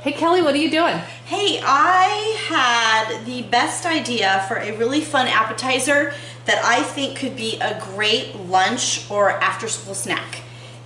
Hey Kelly, what are you doing? Hey, I had the best idea for a really fun appetizer that I think could be a great lunch or after school snack.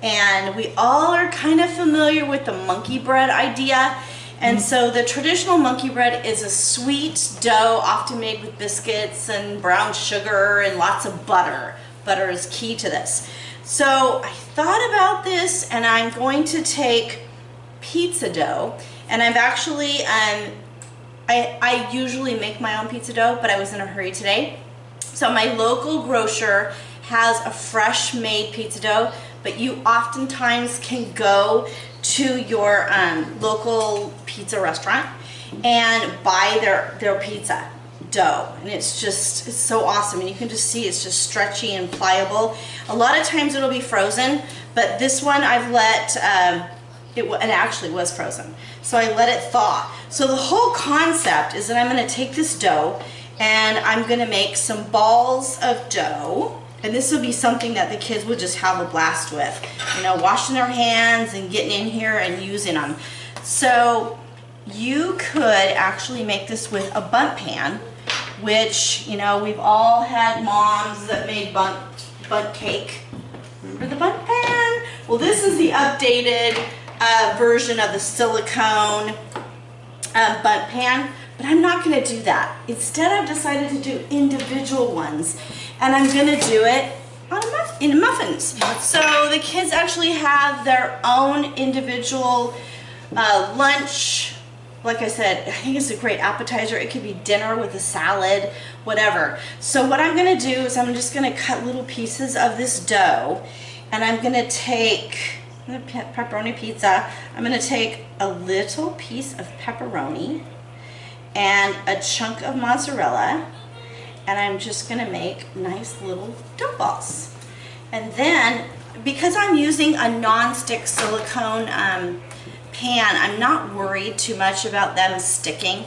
And we all are kind of familiar with the monkey bread idea. And so the traditional monkey bread is a sweet dough often made with biscuits and brown sugar and lots of butter. Butter is key to this. So I thought about this, and I'm going to take pizza dough, and I've actually I usually make my own pizza dough, but I was in a hurry today. So my local grocer has a fresh made pizza dough, but you oftentimes can go to your local pizza restaurant and buy their pizza dough, and it's so awesome. And you can just see it's just stretchy and pliable. A lot of times it'll be frozen, but this one I've let it actually was frozen, so I let it thaw. So the whole concept is that I'm going to take this dough and I'm going to make some balls of dough, and this will be something that the kids would just have a blast with, you know, washing their hands and getting in here and using them. So you could actually make this with a bundt pan, which, you know, we've all had moms that made bundt cake. Remember the bundt pan? Well, this is the updated version of the silicone bundt pan, but I'm not going to do that. Instead, I've decided to do individual ones, and I'm going to do it in muffins. So the kids actually have their own individual lunch. Like I said, I think it's a great appetizer. It could be dinner with a salad, whatever. So what I'm going to do is I'm just going to cut little pieces of this dough, and I'm going to take pepperoni pizza. I'm going to take a little piece of pepperoni and a chunk of mozzarella, and I'm just going to make nice little dough balls. And then, because I'm using a non-stick silicone pan, I'm not worried too much about them sticking.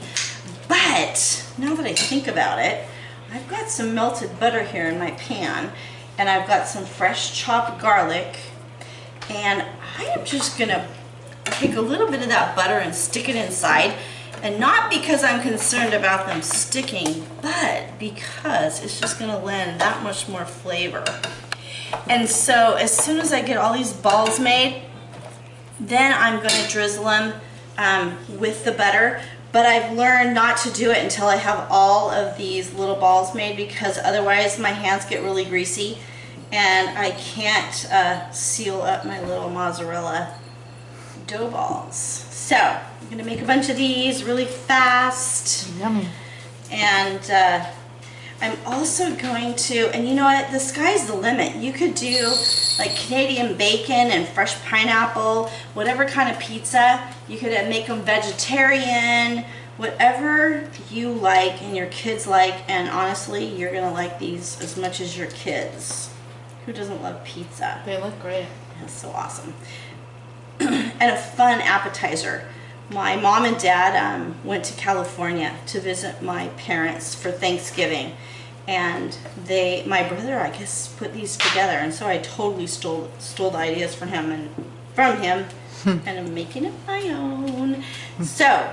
But now that I think about it, I've got some melted butter here in my pan, and I've got some fresh chopped garlic, and I am just gonna take a little bit of that butter and stick it inside, and not because I'm concerned about them sticking, but because it's just gonna lend that much more flavor. And so as soon as I get all these balls made, then I'm gonna drizzle them with the butter. But I've learned not to do it until I have all of these little balls made, because otherwise my hands get really greasy and I can't seal up my little mozzarella dough balls. So I'm gonna make a bunch of these really fast. Yummy. And I'm also going to, and you know what, the sky's the limit. You could do like Canadian bacon and fresh pineapple, whatever kind of pizza. You could make them vegetarian, whatever you like and your kids like. And honestly, you're gonna like these as much as your kids. Who doesn't love pizza? They look great. That's so awesome. And a fun appetizer. My mom and dad went to California to visit my parents for Thanksgiving, and my brother, I guess, put these together, and so I totally stole the ideas from him, and I'm making it my own. So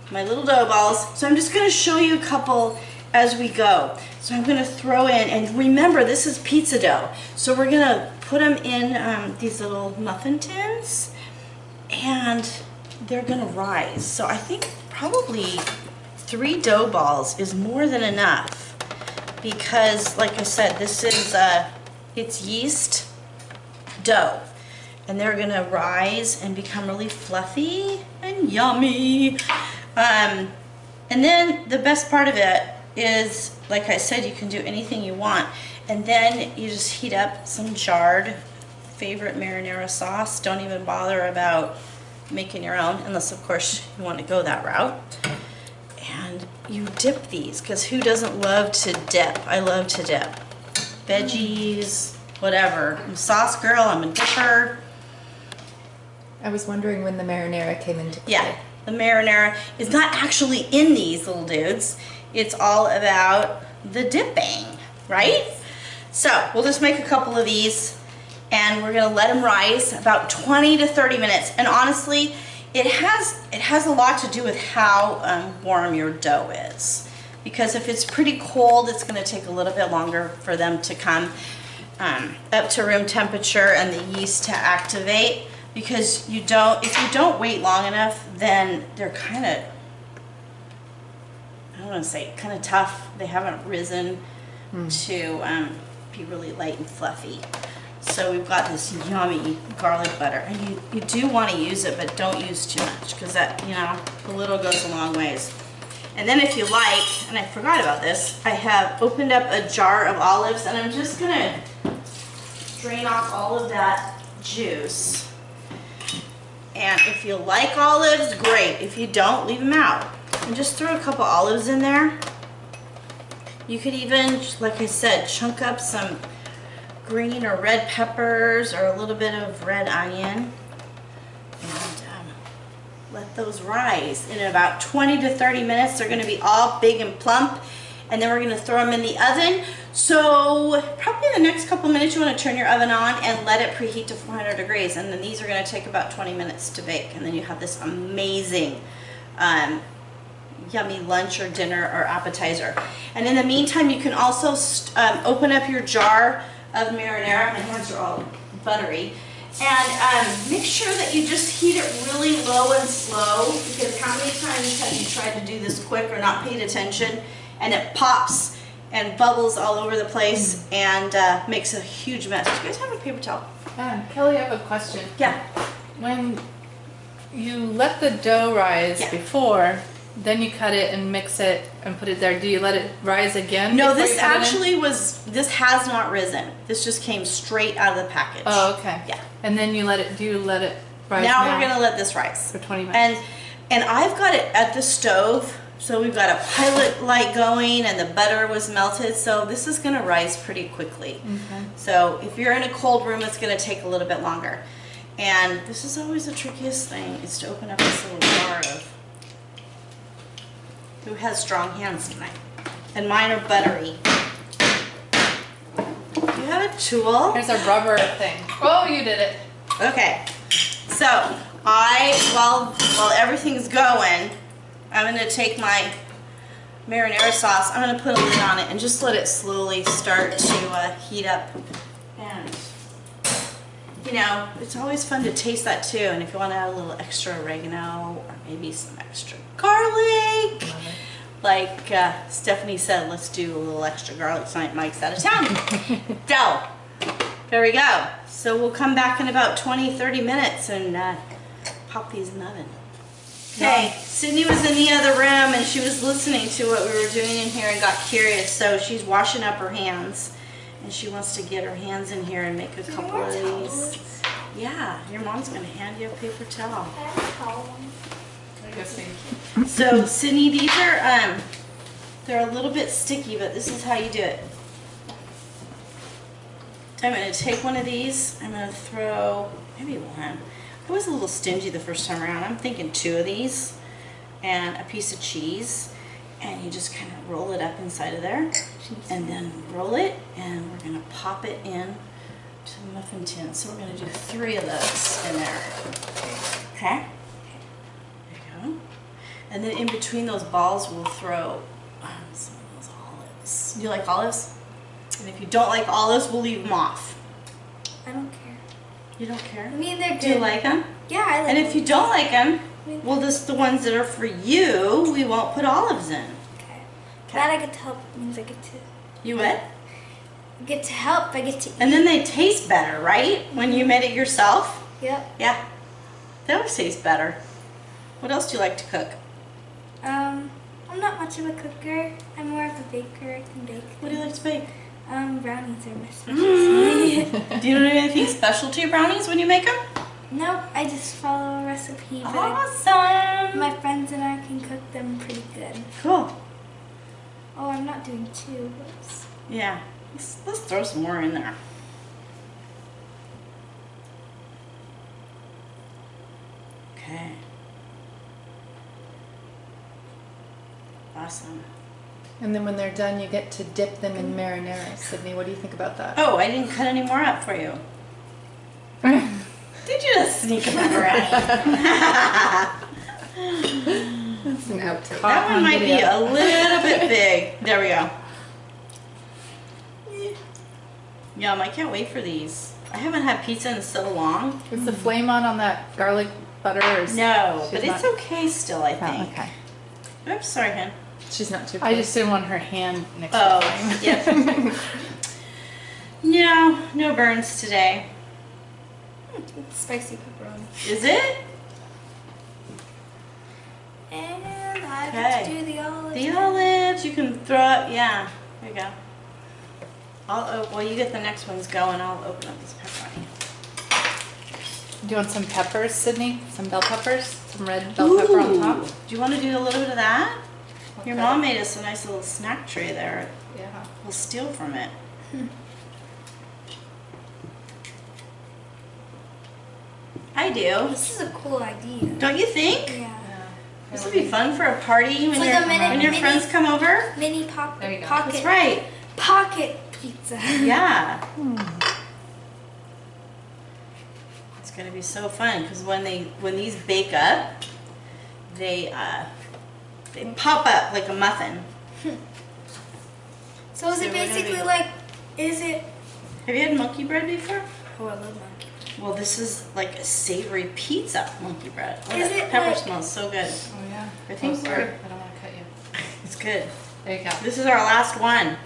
my little dough balls. So I'm just going to show you a couple as we go. So I'm going to throw in, and remember, this is pizza dough, so we're going to put them in these little muffin tins, and they're gonna rise. So I think probably 3 dough balls is more than enough, because like I said, this is it's yeast dough, and they're gonna rise and become really fluffy and yummy. And then the best part of it is, like I said, you can do anything you want, and then you just heat up some jarred favorite marinara sauce. Don't even bother about making your own, unless of course you want to go that route. And you dip these, because who doesn't love to dip? I love to dip. Veggies, whatever. I'm a sauce girl, I'm a dipper. I was wondering when the marinara came into play. Yeah, the marinara is not actually in these little dudes. It's all about the dipping, right? So we'll just make a couple of these, and we're gonna let them rise about 20 to 30 minutes. And honestly, It has a lot to do with how warm your dough is. Because if it's pretty cold, it's going to take a little bit longer for them to come up to room temperature and the yeast to activate. Because if you don't wait long enough, then they're kind of, I don't want to say kind of tough. They haven't risen to be really light and fluffy. So we've got this yummy garlic butter, and you do want to use it, but don't use too much, because that, a little goes a long ways. And then if you like, and I forgot about this, I have opened up a jar of olives, and I'm just gonna drain off all of that juice. And if you like olives, great. If you don't, leave them out. And just throw a couple olives in there. You could even, like I said, chunk up some green or red peppers or a little bit of red onion. And let those rise. In about 20 to 30 minutes, they're going to be all big and plump. And then we're going to throw them in the oven. So probably in the next couple minutes, you want to turn your oven on and let it preheat to 400 degrees. And then these are going to take about 20 minutes to bake. And then you have this amazing yummy lunch or dinner or appetizer. And in the meantime, you can also open up your jar of marinara. My hands are all buttery. And make sure that you just heat it really low and slow, because how many times have you tried to do this quick or not paid attention, and it pops and bubbles all over the place and makes a huge mess. Do you guys have a paper towel? Kelly, I have a question. Yeah. When you let the dough rise before, then you cut it and mix it and put it there. Do you let it rise again? No, this actually this has not risen. This just came straight out of the package. Oh, okay. Yeah. And then you let it rise now? We're going to let this rise. For 20 minutes. And I've got it at the stove. So we've got a pilot light going and the butter was melted. So this is going to rise pretty quickly. Okay. So if you're in a cold room, it's going to take a little bit longer. And this is always the trickiest thing, is to open up this little jar of... Who has strong hands tonight? And mine are buttery. Do you have a tool? Here's a rubber thing. Oh, you did it. Okay. So while everything's going, I'm going to take my marinara sauce. I'm going to put a lid on it and just let it slowly start to heat up. And it's always fun to taste that too. And if you want to add a little extra oregano or maybe some extra garlic, like Stephanie said, let's do a little extra garlic tonight. Mike's out of town. So there we go. So we'll come back in about 20-30 minutes and pop these in the oven. Okay, Sydney was in the other room and she was listening to what we were doing in here and got curious. So she's washing up her hands. And she wants to get her hands in here and make a couple of these. Yeah, your mom's going to hand you a paper towel. So, Sydney, these are, they're a little bit sticky, but this is how you do it. I'm going to take one of these. I'm going to throw maybe one. I was a little stingy the first time around. I'm thinking 2 of these and a piece of cheese. And you just kind of roll it up inside of there, and then roll it, and we're going to pop it in to the muffin tin. So we're going to do 3 of those in there. Okay? There you go. And then in between those balls, we'll throw some of those olives. Do you like olives? And if you don't like olives, we'll leave them off. I don't care. You don't care? I mean, they're good. Do you like them? Yeah, I like them. And them. if you don't like them, well, just the ones that are for you, we won't put olives in. Okay. Glad I get to help. Means I get to. You what? I get to help. I get to eat. And then they taste better, right? When you made it yourself? Yep. Yeah. They always taste better. What else do you like to cook? I'm not much of a cooker. I'm more of a baker. I can bake. What do you like to bake? Brownies are my specialty. Do you do anything special to your brownies when you make them? Nope, I just follow a recipe. But Awesome! my friends and I can cook them pretty good. Cool. Oh, I'm not doing 2. Whoops. Yeah. Let's throw some more in there. Okay. Awesome. And then when they're done, you get to dip them in marinara. Sydney, what do you think about that? Oh, I didn't cut any more up for you. Did you just sneak a pepperoni. That's an outtake. That one might be a little bit big. There we go. Yum, I can't wait for these. I haven't had pizza in so long. Is the flame on that garlic butter? Or is No, she's but it's not- okay still, I think. Oh, okay. Oops, sorry, hon. She's not too I just didn't want her hand next to Oh, the flame. yep. No, no burns today. It's spicy pepperoni. Is it? And I Okay. have to do the olives. The olives, you can throw up, yeah, there you go. Well, you get the next ones going, I'll open up this pepperoni. Do you want some peppers, Sydney? Some bell peppers? Some red bell pepper on top? Do you want to do a little bit of that? Your Okay. mom made us a nice little snack tray there. Yeah. We'll steal from it. I do. This is a cool idea. Don't you think? Yeah. This would be fun for a party when, like your a when your mini- friends come over. Mini There you go. pocket. That's right. Pocket pizza. Yeah. It's gonna be so fun because when these bake up, they pop up like a muffin. So is So it we're gonna basically be- like, is it? Have you had monkey bread before? Oh, I love monkey. Well, this is like a savory pizza monkey bread. Oh, Is that it pepper like- smells so good. Oh, yeah. I think sorry. we're- I don't want to cut you. It's good. There you go. This is our last one.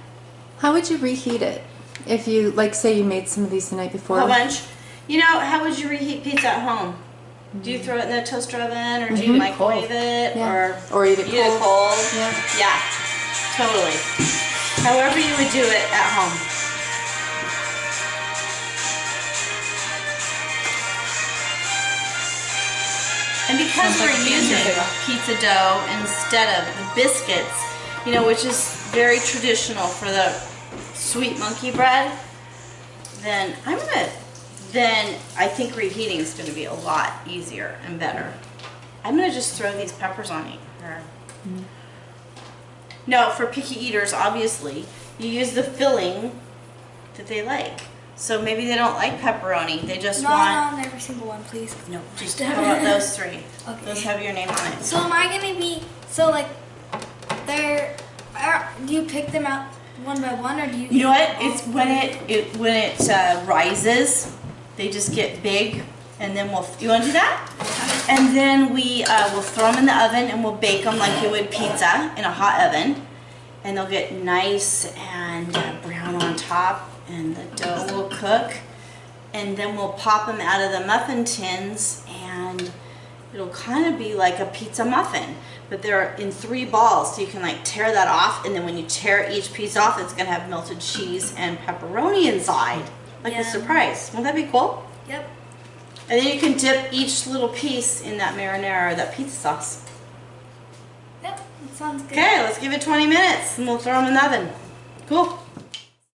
How would you reheat it? If you, like, say you made some of these the night before. A whole bunch. You know, how would you reheat pizza at home? Do you throw it in the toaster oven, or do you microwave it, Yeah. Or eat it eat it cold. cold? Yeah. Yeah, totally. However you would do it at home. And because Sounds like we're a using pancake. pizza dough instead of the biscuits, you know, which is very traditional for the sweet monkey bread, then I think reheating is gonna be a lot easier and better. I'm gonna just throw these peppers on here. No, for picky eaters, obviously, you use the filling that they like. So maybe they don't like pepperoni, they just No, want, on every single one, please. no, just how about those three? Okay. Those have your name on it. So am I gonna be, so like, do you pick them out one by one, or do you? You know what? eat It's all when three? it rises, they just get big, and then you want to do that? And then we will throw them in the oven, and we'll bake them like you would pizza in a hot oven, and they'll get nice and brown on top, and the dough will cook, and then we'll pop them out of the muffin tins, and it'll kind of be like a pizza muffin. But they're in 3 balls, so you can like tear that off, and then when you tear each piece off, it's gonna have melted cheese and pepperoni inside, like a Yeah. surprise. Won't that be cool? Yep. And then you can dip each little piece in that marinara or that pizza sauce. Yep. That sounds good. Okay, let's give it 20 minutes, and we'll throw them in the oven. Cool.